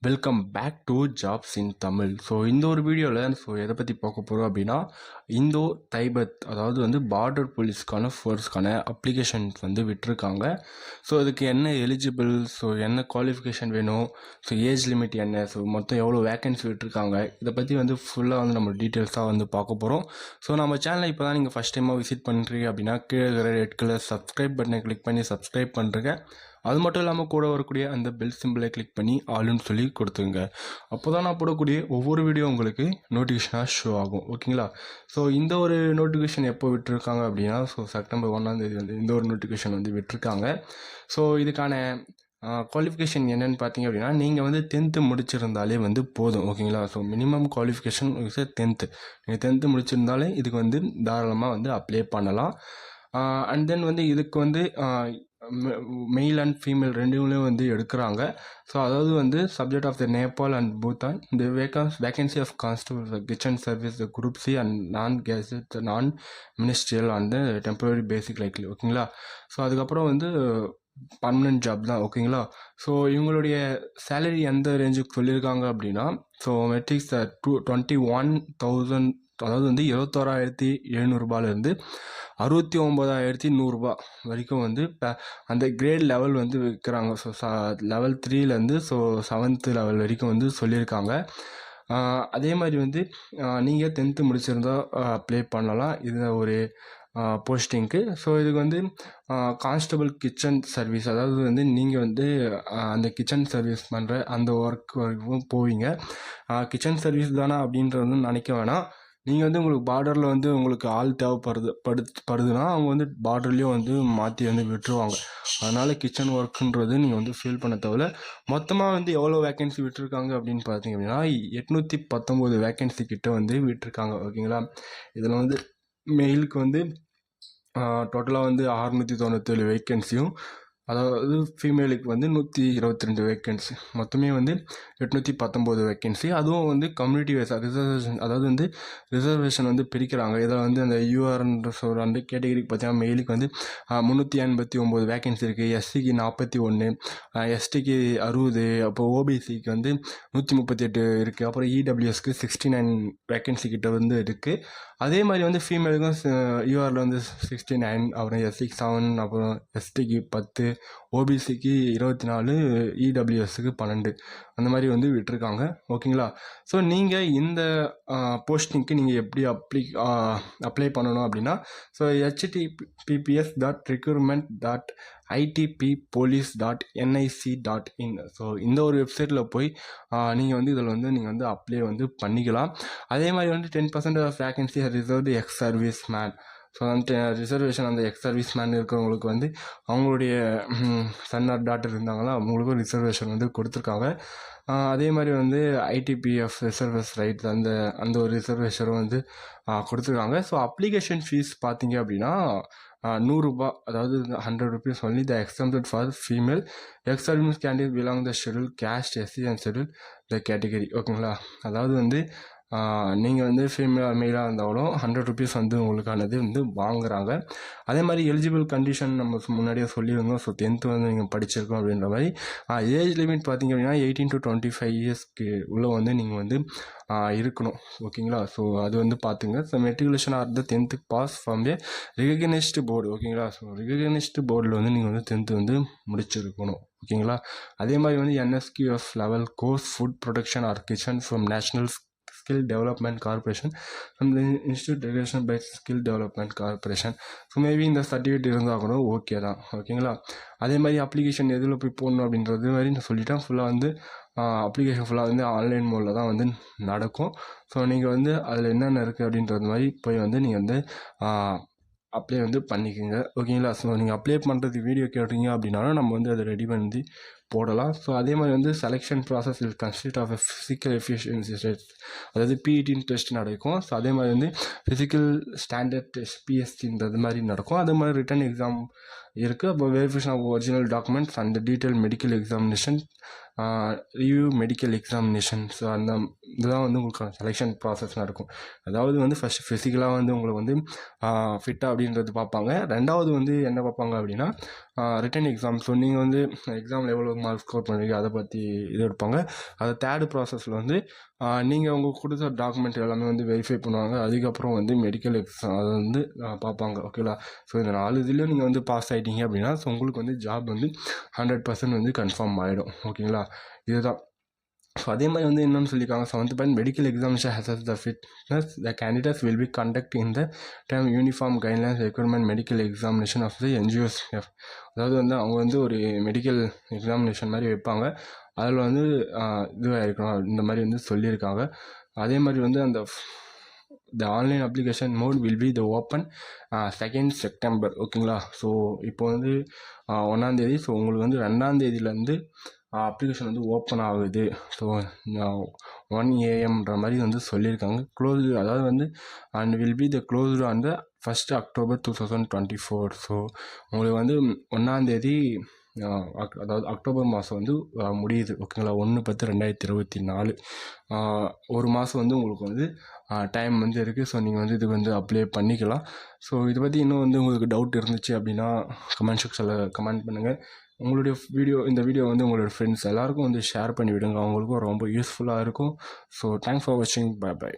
Welcome back to jobs in Tamil. So இந்த ஒரு வீடியோவில் எதை பற்றி பார்க்க போகிறோம் அப்படின்னா, இந்தோ தைபத் அதாவது பார்டர் போலீஸ்க்கான ஃபோர்ஸ்க்கான அப்ளிகேஷன்ஸ் விட்டிருக்காங்க. ஸோ அதுக்கு என்ன எலிஜிபிள், ஸோ என்ன குவாலிஃபிகேஷன் வேணும், ஸோ ஏஜ் லிமிட் என்ன, ஸோ மொத்தம் எவ்வளோ வேக்கன்சி விட்டுருக்காங்க, இதை பற்றி ஃபுல்லாக நம்ம டீட்டெயில்ஸாக பார்க்க போகிறோம். ஸோ நம்ம சேனலை இப்போ தான் நீங்கள் ஃபஸ்ட் டைமாக விசிட் பண்ணுறீங்க அப்படின்னா கீழே இருக்கிற ரெட் கலர் சப்ஸ்கிரைப் பட்டனை கிளிக் பண்ணி சப்ஸ்கிரைப் பண்ணுறேங்க. அது மட்டும் இல்லாமல் கூட வரக்கூடிய அந்த பெல் சிம்பிளை கிளிக் பண்ணி ஆளுன்னு சொல்லி கொடுத்துருங்க. அப்போ தான் நான் போடக்கூடிய ஒவ்வொரு வீடியோ உங்களுக்கு நோட்டிஃபிகேஷனாக ஷோ ஆகும். ஓகேங்களா? ஸோ இந்த ஒரு நோட்டிஃபிகேஷன் எப்போ விட்டுருக்காங்க அப்படின்னா, ஸோ செப்டம்பர் 1 இந்த ஒரு நோட்டிஃபிகேஷன் விட்டுருக்காங்க. ஸோ இதுக்கான குவாலிஃபிகேஷன் என்னென்னு பார்த்தீங்க அப்படின்னா, நீங்கள் 10th முடிச்சிருந்தாலே போதும். ஓகேங்களா? So minimum qualification is 10th. நீங்கள் 10th முடிச்சிருந்தாலே இதுக்கு தாராளமாக அப்ளை பண்ணலாம். அண்ட் தென் இதுக்கு மெயில் அண்ட் ஃபீமேல் ரெண்டுங்களையும் எடுக்கிறாங்க. ஸோ அதாவது subject of the Nepal and Bhutan இந்த vacancy of constable kitchen service group C and non gazetted non ministerial and temporary basic likely. ஓகேங்களா? So அதுக்கப்புறம் பர்மனெண்ட் ஜாப் தான். ஓகேங்களா? ஸோ இவங்களுடைய சேலரி எந்த ரேஞ்சுக்கு சொல்லியிருக்காங்க அப்படின்னா, ஸோ மெட்ரிக்ஸ் 21,000 அதாவது 21,700 69,100 வரைக்கும் அந்த கிரேட் லெவல் விற்கிறாங்க. ஸோ லெவல் 3லேருந்து ஸோ 7th லெவல் வரைக்கும் சொல்லியிருக்காங்க. அதே மாதிரி நீங்கள் 10th முடிச்சிருந்தா அப்ளை பண்ணலாம் இது ஒரு போஸ்டிங்க்கு. ஸோ இதுக்கு கான்ஸ்டபிள் கிச்சன் சர்வீஸ், அதாவது நீங்கள் அந்த கிச்சன் சர்வீஸ் பண்ணுற அந்த ஒர்க் வரைக்கும் போவீங்க. கிச்சன் சர்வீஸ் தானே அப்படின்றது நினைக்க வேணாம். நீங்கள் உங்களுக்கு பார்டரில் உங்களுக்கு ஆள் தேவைப்படுதுன்னா அவங்க பார்டர்லேயும் மாற்றி விட்டுருவாங்க. அதனால் கிச்சன் ஒர்க்குன்றது நீங்கள் ஃபீல் பண்ண தேவையில்ல. மொத்தமாக எவ்வளோ வேக்கன்சி விட்டுருக்காங்க அப்படின்னு பார்த்தீங்க அப்படின்னா 819 வேக்கன்சி கிட்ட விட்டுருக்காங்க. ஓகேங்களா? இதில் மெயிலுக்கு டோட்டலாக 697 வேக்கன்சியும், அதாவது ஃபீமேலுக்கு 122 வேக்கன்சி, மொத்தமே 819 வேக்கன்சி. அதுவும் கம்யூனிட்டி வைஸ் ரிசர்வேஷன், அதாவது ரிசர்வேஷன் பிரிக்கிறாங்க. இதில் அந்த யூஆர்ன்ற சொல்கிற அந்த கேட்டகரிக்கு பார்த்தீங்கன்னா மெயிலுக்கு 389 வேக்கன்சி இருக்குது. எஸ்சிக்கு 41, எஸ்டிக்கு 60, அப்போ ஓபிசிக்கு 138 இருக்குது. அப்புறம் இடபிள்யூஎஸ்க்கு 69 வேக்கன்சி கிட்ட இருக்குது. அதே மாதிரி ஃபீமேலுக்கும் யூஆரில் 69, அப்புறம் எஸ்சிக்கு 7, அப்புறம் எஸ்டிக்கு 10, ஓபிசிக்கு 24, இடபிள்யூஎஸ்க்கு 12 அந்த மாதிரி விட்டுருக்காங்க. ஓகேங்களா? ஸோ நீங்கள் இந்த போஸ்டிங்க்கு நீங்கள் எப்படி அப்ளை பண்ணணும் அப்படின்னா, ஸோ https://recruitment.itppolice.nic.in ஸோ இந்த ஒரு வெப்சைட்டில் போய் நீங்கள் இதில் நீங்கள் அப்ளை பண்ணிக்கலாம். அதே மாதிரி 10% of vacancy reserved ex service man. So reservation அந்த எக்ஸ் சர்வீஸ் மேன் இருக்கிறவங்களுக்கு அவங்களுடைய சன் ஆர் டாட்டர் இருந்தாங்களா அவங்களுக்கும் ரிசர்வேஷன் கொடுத்துருக்காங்க. அதே மாதிரி ஐடிபிஎஃப் ரிசர்வஸ் ரைட் அந்த ஒரு ரிசர்வேஷனும் கொடுத்துருக்காங்க. ஸோ அப்ளிகேஷன் ஃபீஸ் பார்த்தீங்க அப்படின்னா 100 ரூபாய், அதாவது 100 rupees only. The exempted for female ex service candidate belong the schedule caste SC and schedule the category. ஓகேங்களா? அதாவது நீங்கள் ஃபீமேல் மெயிலாக இருந்தாலும் 100 rupees உங்களுக்கானது வாங்குறாங்க. அதே மாதிரி எலிஜிபிள் கண்டிஷன் நம்ம முன்னாடியே சொல்லியிருந்தோம். ஸோ 10th நீங்கள் படிச்சிருக்கோம் அப்படின்ற மாதிரி. ஏஜ் லிமிட் பார்த்தீங்க அப்படின்னா 18 to 25 இயர்ஸ்க்கு உள்ளே நீங்கள் இருக்கணும். ஓகேங்களா? ஸோ அது பார்த்துங்க. So matriculation or the 10th pass from a recognised board. ஓகேங்களா? ஸோ ரிகக்னைஸ்டு போர்டில் நீங்கள் 10th முடிச்சிருக்கணும். ஓகேங்களா? அதே மாதிரி NSQF level course food production or kitchen from national skill development corporation, from the institute regulation by skill development corporation. So maybe இந்த certificate இருந்தால் கூட ஓகே தான். ஓகேங்களா? அதே மாதிரி அப்ளிகேஷன் எதில் போய் போடணும் அப்படின்றது மாதிரி நான் சொல்லிட்டேன். ஃபுல்லாக அப்ளிகேஷன் ஃபுல்லாக ஆன்லைன் மோடில் தான் நடக்கும். ஸோ நீங்கள் அதில் என்னென்ன இருக்குது அப்படின்றது மாதிரி போய் நீங்கள் அப்ளை பண்ணிக்கோங்க. ஓகேங்களா? ஸோ நீங்கள் அப்ளை பண்ணுறதுக்கு வீடியோ கேட்டீங்க அப்படின்னாலும் நம்ம அதை ரெடி பண்ணி போடலாம். ஸோ அதே மாதிரி செலெக்ஷன் ப்ராசஸ் இல் consist of physical efficiency test, அதாவது பிஇடின் டெஸ்ட் நடக்கும். ஸோ அதே மாதிரி ஃபிசிக்கல் ஸ்டாண்டர்ட் டெஸ்ட் பிஎஸ்டின்றது மாதிரி நடக்கும். அதே மாதிரி ரிட்டன் எக்ஸாம் இருக்குது. அப்போ verification of original documents and detail medical examination, review medical examination. So இதுதான் வந்து உங்களுக்கான செலெக்ஷன் ப்ராசஸ் நடக்கும். அதாவது வந்து ஃபஸ்ட்டு ஃபிசிக்கலாக வந்து உங்களை வந்து ஃபிட்டாக அப்படின்றது பார்ப்பாங்க. ரெண்டாவது வந்து என்ன பார்ப்பாங்க அப்படின்னா ரிட்டன் எக்ஸாம். ஸோ நீங்கள் வந்து எக்ஸாமில் எவ்வளோ மார்க் ஸ்கோர் பண்ணுவீங்க அதை பற்றி இது எடுப்பாங்க. அது தேர்டு ப்ராசஸில் வந்து நீங்கள் உங்கள் கொடுத்த டாக்குமெண்ட் எல்லாமே வந்து வெரிஃபை பண்ணுவாங்க. அதுக்கப்புறம் வந்து மெடிக்கல் எக்ஸாம் அதை வந்து பார்ப்பாங்க. ஓகேங்களா? ஸோ இந்த 4 இதுலேயும் நீங்கள் வந்து பாஸ் ஆகிட்டீங்க அப்படின்னா ஸோ உங்களுக்கு வந்து ஜாப் வந்து 100% வந்து கன்ஃபார்ம் ஆகிடும். ஓகேங்களா? இதுதான். ஸோ அதே மாதிரி வந்து என்னென்னு சொல்லியிருக்காங்க, 7th point medical examination has the fitness the candidates will be conduct in the time uniform guidelines requirement medical examination of the NGOSF. அதாவது வந்து அவங்க வந்து ஒரு மெடிக்கல் எக்ஸாமினேஷன் மாதிரி வைப்பாங்க. அதில் வந்து இதுவாக இருக்கணும் இந்த மாதிரி வந்து சொல்லியிருக்காங்க. அதே மாதிரி வந்து அந்த online application mode will be the open 2nd September. ஓகேங்களா? ஸோ இப்போ வந்து 1ஆம் தேதி. ஸோ உங்களுக்கு வந்து 2ஆம் தேதியிலேருந்து அப்ளிகேஷன் வந்து ஓப்பன் ஆகுது. ஸோ 1 AM மாதிரி வந்து சொல்லியிருக்காங்க. க்ளோஸ் அதாவது வந்து and will be the closed on the 1st October 2024. So உங்களுக்கு வந்து 1ஆம் தேதி அதாவது அக்டோபர் மாதம் வந்து முடியுது. ஓகேங்களா? 1/10/2024 ஒரு மாதம் வந்து உங்களுக்கு வந்து டைம் வந்து இருக்குது. ஸோ நீங்கள் வந்து இதுக்கு வந்து அப்ளை பண்ணிக்கலாம். ஸோ இதை பற்றி இன்னும் வந்து உங்களுக்கு டவுட் இருந்துச்சு அப்படின்னா கமெண்ட் செக்ஷனில் கமெண்ட் பண்ணுங்கள். உங்களுடைய இந்த வீடியோ வந்து உங்களோட ஃப்ரெண்ட்ஸ் எல்லாருக்கும் வந்து ஷேர் பண்ணி விடுங்க. அவங்களுக்கும் ரொம்ப யூஸ்ஃபுல்லாக இருக்கும். ஸோ தேங்க்ஸ் ஃபார் வாட்சிங். பை.